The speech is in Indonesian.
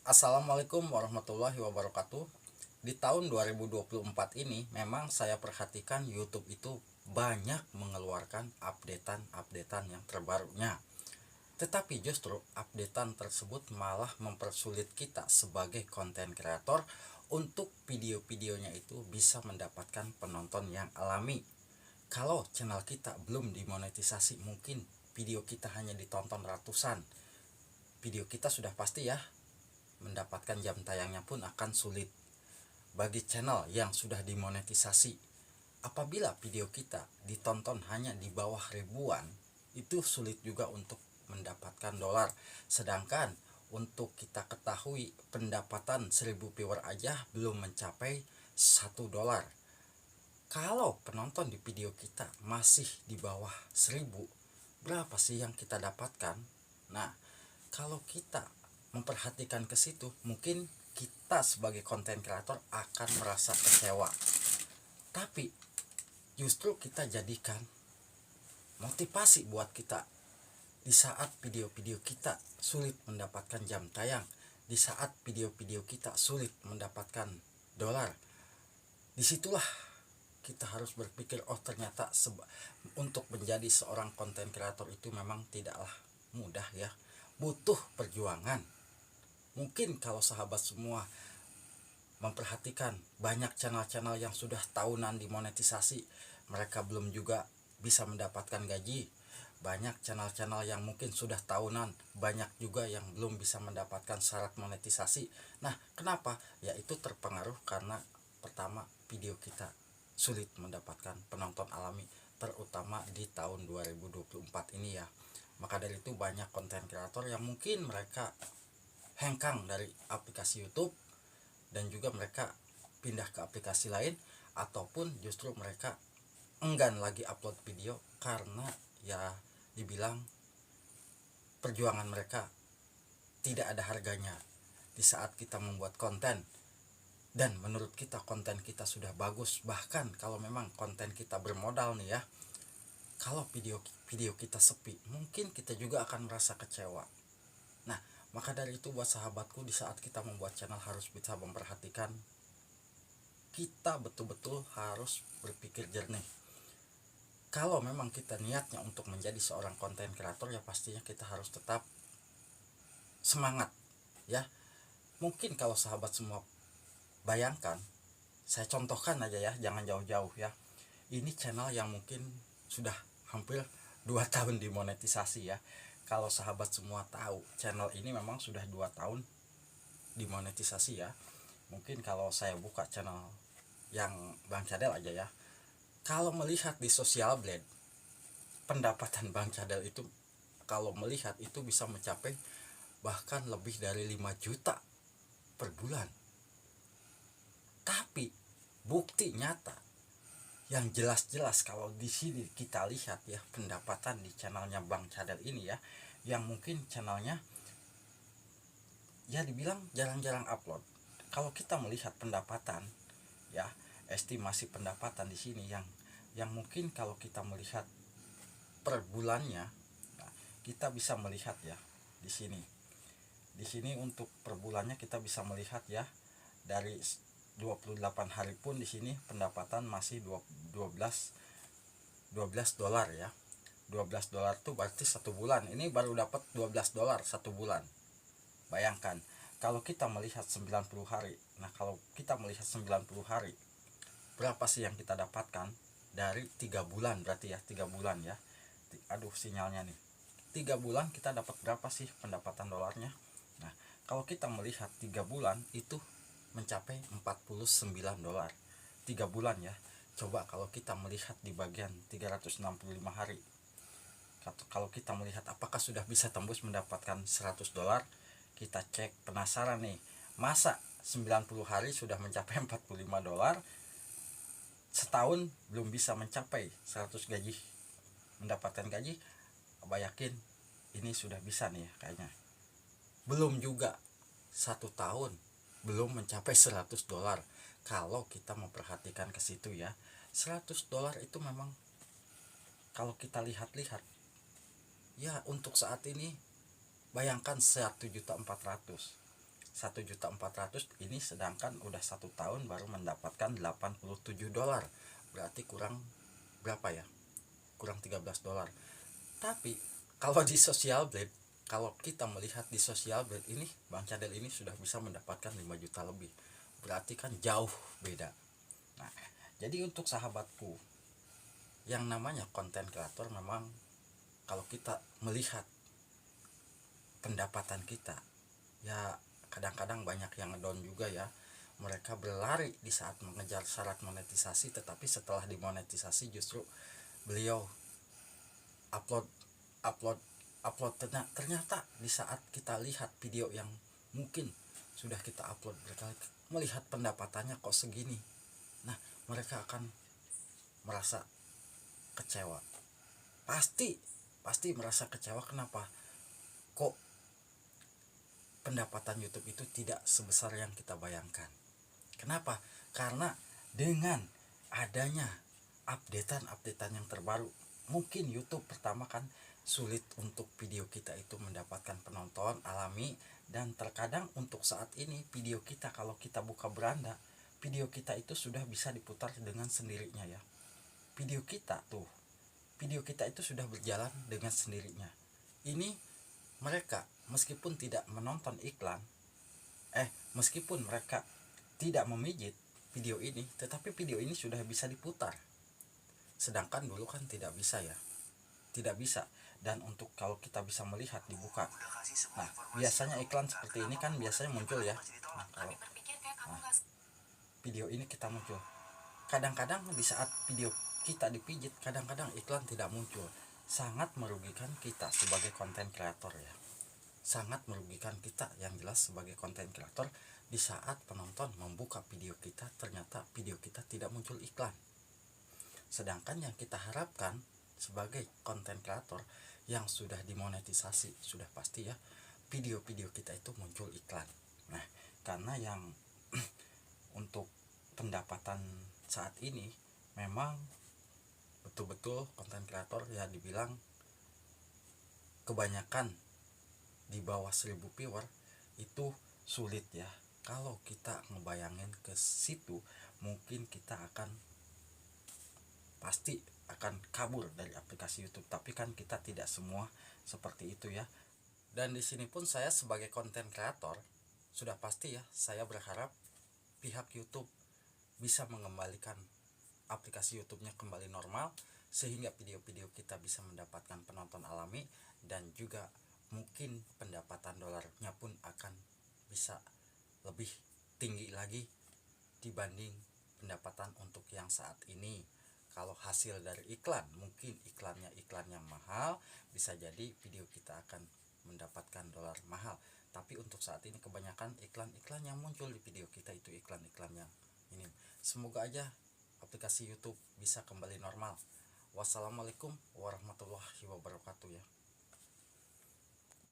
Assalamualaikum warahmatullahi wabarakatuh. Di tahun 2024 ini memang saya perhatikan YouTube itu banyak mengeluarkan updatean yang terbarunya. Tetapi justru updatean tersebut malah mempersulit kita sebagai konten kreator untuk video-videonya itu bisa mendapatkan penonton yang alami. Kalau channel kita belum dimonetisasi, mungkin video kita hanya ditonton ratusan. Video kita sudah pasti ya mendapatkan jam tayangnya pun akan sulit. Bagi channel yang sudah dimonetisasi, apabila video kita ditonton hanya di bawah ribuan, itu sulit juga untuk mendapatkan dolar. Sedangkan untuk kita ketahui pendapatan 1000 viewer aja belum mencapai 1 dolar. Kalau penonton di video kita masih di bawah 1000, berapa sih yang kita dapatkan? Nah, kalau kita memperhatikan ke situ, mungkin kita sebagai konten kreator akan merasa kecewa. Tapi justru kita jadikan motivasi buat kita. Di saat video-video kita sulit mendapatkan jam tayang, di saat video-video kita sulit mendapatkan dolar, disitulah kita harus berpikir, oh ternyata untuk menjadi seorang konten kreator itu memang tidaklah mudah ya, butuh perjuangan. Mungkin kalau sahabat semua memperhatikan banyak channel-channel yang sudah tahunan dimonetisasi, mereka belum juga bisa mendapatkan gaji. Banyak channel-channel yang mungkin sudah tahunan, banyak juga yang belum bisa mendapatkan syarat monetisasi. Nah, kenapa? Yaitu terpengaruh karena pertama, video kita sulit mendapatkan penonton alami, terutama di tahun 2024 ini ya. Maka dari itu banyak konten kreator yang mungkin mereka hengkang dari aplikasi YouTube dan juga mereka pindah ke aplikasi lain, ataupun justru mereka enggan lagi upload video karena ya dibilang perjuangan mereka tidak ada harganya di saat kita membuat konten. Dan menurut kita konten kita sudah bagus, bahkan kalau memang konten kita bermodal nih ya, kalau video kita sepi, mungkin kita juga akan merasa kecewa. Nah, maka dari itu buat sahabatku, di saat kita membuat channel harus bisa memperhatikan, kita betul-betul harus berpikir jernih. Kalau memang kita niatnya untuk menjadi seorang konten kreator, ya pastinya kita harus tetap semangat ya. Mungkin kalau sahabat semua bayangkan, saya contohkan aja ya, jangan jauh-jauh ya. Ini channel yang mungkin sudah hampir 2 tahun dimonetisasi ya. Kalau sahabat semua tahu, channel ini memang sudah 2 tahun dimonetisasi ya. Mungkin kalau saya buka channel yang Bang Cadel aja ya, kalau melihat di Social Blade, pendapatan Bang Cadel itu kalau melihat itu bisa mencapai bahkan lebih dari 5 juta per bulan. Tapi bukti nyata yang jelas-jelas kalau di sini kita lihat ya, pendapatan di channelnya Bang Cadel ini ya, yang mungkin channelnya ya dibilang jarang-jarang upload. Kalau kita melihat pendapatan ya, estimasi pendapatan di sini yang mungkin kalau kita melihat per bulannya, nah, kita bisa melihat ya di sini. Di sini untuk per bulannya kita bisa melihat ya, dari 28 hari pun di sini pendapatan masih 12 dolar ya. 12 dolar tuh berarti 1 bulan. Ini baru dapat 12 dolar 1 bulan. Bayangkan kalau kita melihat 90 hari. Nah, kalau kita melihat 90 hari, berapa sih yang kita dapatkan dari 3 bulan berarti ya, 3 bulan ya. Aduh, sinyalnya nih. 3 bulan kita dapat berapa sih pendapatan dolarnya? Nah, kalau kita melihat 3 bulan itu mencapai 49 dolar. 3 bulan ya. Coba kalau kita melihat di bagian 365 hari. Kalau kita melihat apakah sudah bisa tembus mendapatkan 100 dolar, kita cek, penasaran nih. Masa 90 hari sudah mencapai 45 dolar, setahun belum bisa mencapai 100 gaji, mendapatkan gaji? Apa yakin ini sudah bisa nih kayaknya. Belum juga 1 tahun belum mencapai 100 dolar. Kalau kita memperhatikan ke situ ya, 100 dolar itu memang kalau kita lihat-lihat ya, untuk saat ini bayangkan 1.400.000. 1.400.000 ini, sedangkan udah 1 tahun baru mendapatkan $87. Berarti kurang berapa ya, kurang $13. Tapi kalau di Social Blade, kalau kita melihat di Social Blade ini, Bang Cadel ini sudah bisa mendapatkan 5 juta lebih. Berarti kan jauh beda. Nah, jadi untuk sahabatku, yang namanya konten kreator memang kalau kita melihat pendapatan kita, ya kadang-kadang banyak yang down juga ya. Mereka berlari di saat mengejar syarat monetisasi, tetapi setelah dimonetisasi justru beliau upload upload upload ternyata di saat kita lihat video yang mungkin sudah kita upload berkali, melihat pendapatannya kok segini. Nah, mereka akan merasa kecewa, pasti merasa kecewa. Kenapa kok pendapatan YouTube itu tidak sebesar yang kita bayangkan? Kenapa? Karena dengan adanya updatean yang terbaru, mungkin YouTube pertama kan sulit untuk video kita itu mendapatkan penonton alami, dan terkadang untuk saat ini video kita kalau kita buka beranda, video kita itu sudah bisa diputar dengan sendirinya ya. Video kita itu sudah berjalan dengan sendirinya. Ini mereka meskipun tidak menonton iklan, meskipun mereka tidak memijit video ini, tetapi video ini sudah bisa diputar. Sedangkan dulu kan tidak bisa ya, tidak bisa. Dan untuk kalau kita bisa melihat dibuka, nah biasanya iklan seperti ini kan biasanya muncul ya. Nah, kalau video ini kita muncul, kadang-kadang di saat video kita dipijit, kadang-kadang iklan tidak muncul. Sangat merugikan kita sebagai konten kreator ya, sangat merugikan kita yang jelas sebagai konten kreator. Di saat penonton membuka video kita, ternyata video kita tidak muncul iklan. Sedangkan yang kita harapkan sebagai konten kreator yang sudah dimonetisasi, sudah pasti ya video-video kita itu muncul iklan. Nah, karena yang untuk pendapatan saat ini memang betul-betul konten kreator ya dibilang kebanyakan di bawah 1000 viewer itu sulit ya. Kalau kita ngebayangin ke situ, mungkin kita pasti akan kabur dari aplikasi YouTube. Tapi kan kita tidak semua seperti itu ya. Dan di sini pun saya sebagai konten kreator sudah pasti ya, saya berharap pihak YouTube bisa mengembalikan aplikasi YouTube-nya kembali normal, sehingga video-video kita bisa mendapatkan penonton alami, dan juga mungkin pendapatan dolarnya pun akan bisa lebih tinggi lagi dibanding pendapatan untuk yang saat ini. Kalau hasil dari iklan, mungkin iklan yang mahal, bisa jadi video kita akan mendapatkan dolar mahal. Tapi untuk saat ini kebanyakan iklan-iklan yang muncul di video kita itu iklan-iklan yang ini. Semoga aja aplikasi YouTube bisa kembali normal. Wassalamualaikum warahmatullahi wabarakatuh ya.